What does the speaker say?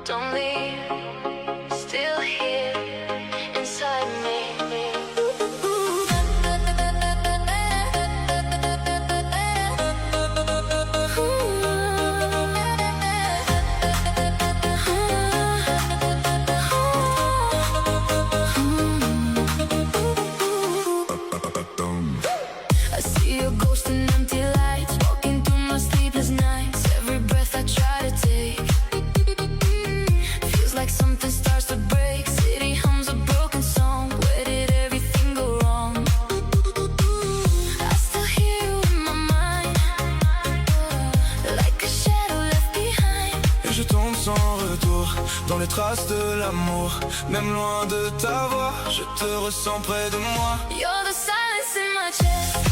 Don't leave, still here inside me. I see your ghost in empty lights, walking through my sleepless nights. Every breath I try to take feels like something starts to break. City hums a broken song. Where did everything go wrong? I still hear you in my mind, like a shadow left behind. Et je tombe sans retour dans les traces de l'amour. Même loin de ta voix, je te ressens près de moi. You're the silence in my chest.